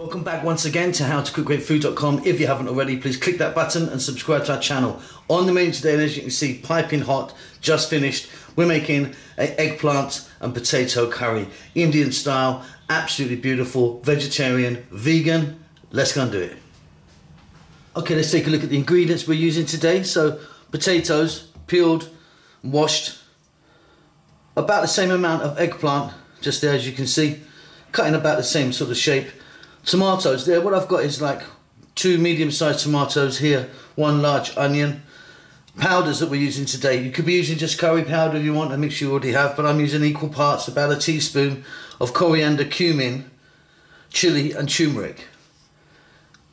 Welcome back once again to howtocookgreatfood.com. If you haven't already, please click that button and subscribe to our channel. On the menu today, as you can see, piping hot, just finished, we're making an eggplant and potato curry. Indian style, absolutely beautiful, vegetarian, vegan. Let's go and do it. Okay, let's take a look at the ingredients we're using today. So potatoes, peeled, washed, about the same amount of eggplant, just there as you can see, cut in about the same sort of shape. Tomatoes there, what I've got is like 2 medium-sized tomatoes here, 1 large onion. Powders that we're using today, you could be using just curry powder if you want, a mixture you already have, but I'm using equal parts, about a teaspoon of coriander, cumin, chili and turmeric.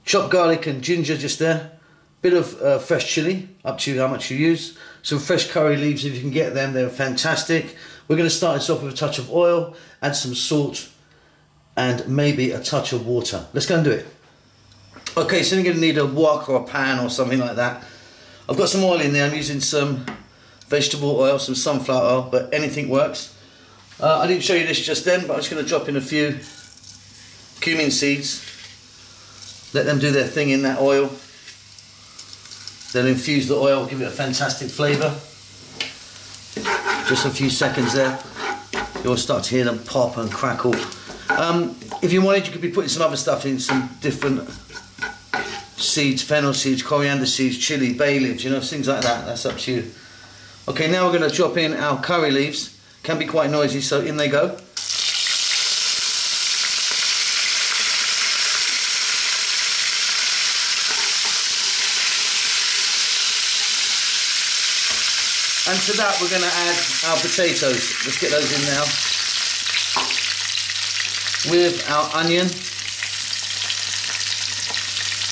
Chopped garlic and ginger just there, bit of fresh chili, up to you how much you use. Some fresh curry leaves if you can get them, they're fantastic. We're going to start this off with a touch of oil, add some salt and maybe a touch of water. Let's go and do it. Okay, so you're going to need a wok or a pan or something like that. I've got some oil in there. I'm using some vegetable oil, some sunflower oil, but anything works. I didn't show you this just then, but I'm just going to drop in a few cumin seeds. Let them do their thing in that oil. They'll infuse the oil, give it a fantastic flavour. Just a few seconds there. You'll start to hear them pop and crackle. If you wanted, you could be putting some other stuff in, some different seeds, fennel seeds, coriander seeds, chili, bay leaves, you know, things like that. That's up to you. Okay, now we're going to drop in our curry leaves. Can be quite noisy, so in they go. And to that we're going to add our potatoes. Let's get those in now. With our onion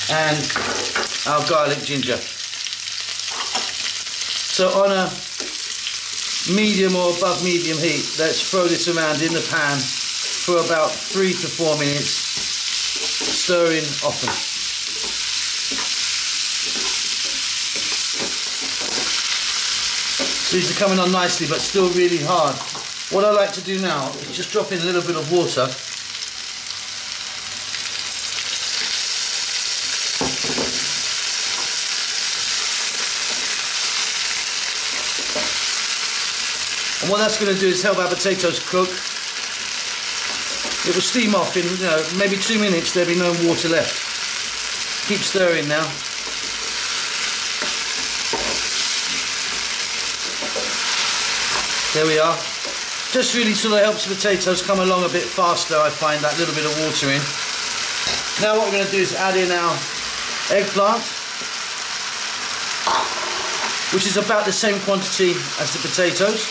and our garlic ginger. So on a medium or above medium heat, let's throw this around in the pan for about 3 to 4 minutes, stirring often. So these are coming on nicely but still really hard. What I like to do now is just drop in a little bit of water. And what that's going to do is help our potatoes cook. It will steam off in, you know, maybe 2 minutes. There'll be no water left. Keep stirring now. There we are. Just really sort of helps the potatoes come along a bit faster. I find that little bit of water in. Now what we're going to do is add in our eggplant, which is about the same quantity as the potatoes.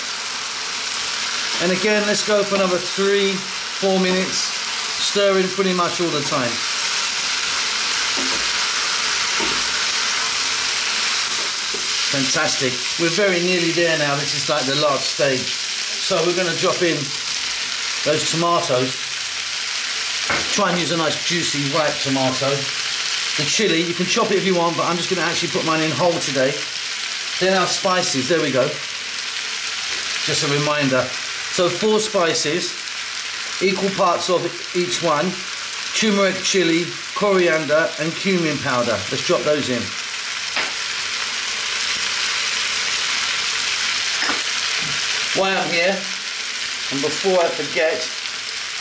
And again, let's go for another 3-4 minutes, stirring pretty much all the time. Fantastic. We're very nearly there now. This is like the last stage. So we're going to drop in those tomatoes. Try and use a nice juicy ripe tomato. The chili, you can chop it if you want, but I'm just going to actually put mine in whole today. Then our spices, there we go. Just a reminder. So 4 spices, equal parts of each one. Turmeric, chili, coriander and cumin powder. Let's drop those in. While I'm here, and before I forget,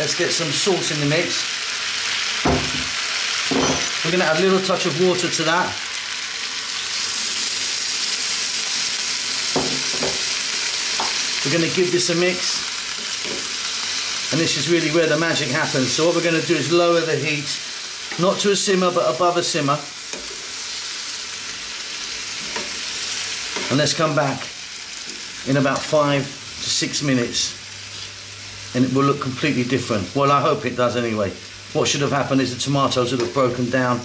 let's get some salt in the mix. We're going to add a little touch of water to that. We're going to give this a mix, and this is really where the magic happens. So what we're going to do is lower the heat, not to a simmer but above a simmer, and let's come back in about 5 to 6 minutes and it will look completely different. Well, I hope it does anyway. What should have happened is the tomatoes would have broken down,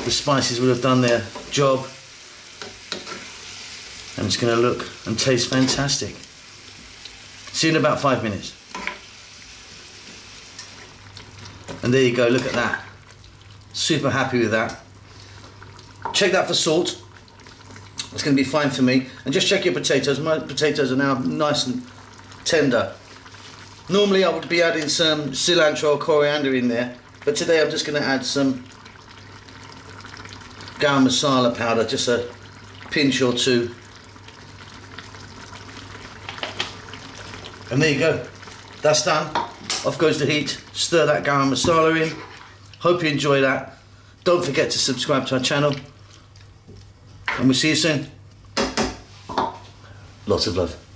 the spices would have done their job, and it's going to look and taste fantastic. See you in about 5 minutes. And there you go, look at that. Super happy with that. Check that for salt. It's going to be fine for me. And just check your potatoes. My potatoes are now nice and tender. Normally I would be adding some cilantro or coriander in there, But today I'm just going to add some garam masala powder, just a pinch or two. And there you go. That's done. Off goes the heat. Stir that garam masala in. Hope you enjoy that. Don't forget to subscribe to our channel. And we'll see you soon. Lots of love.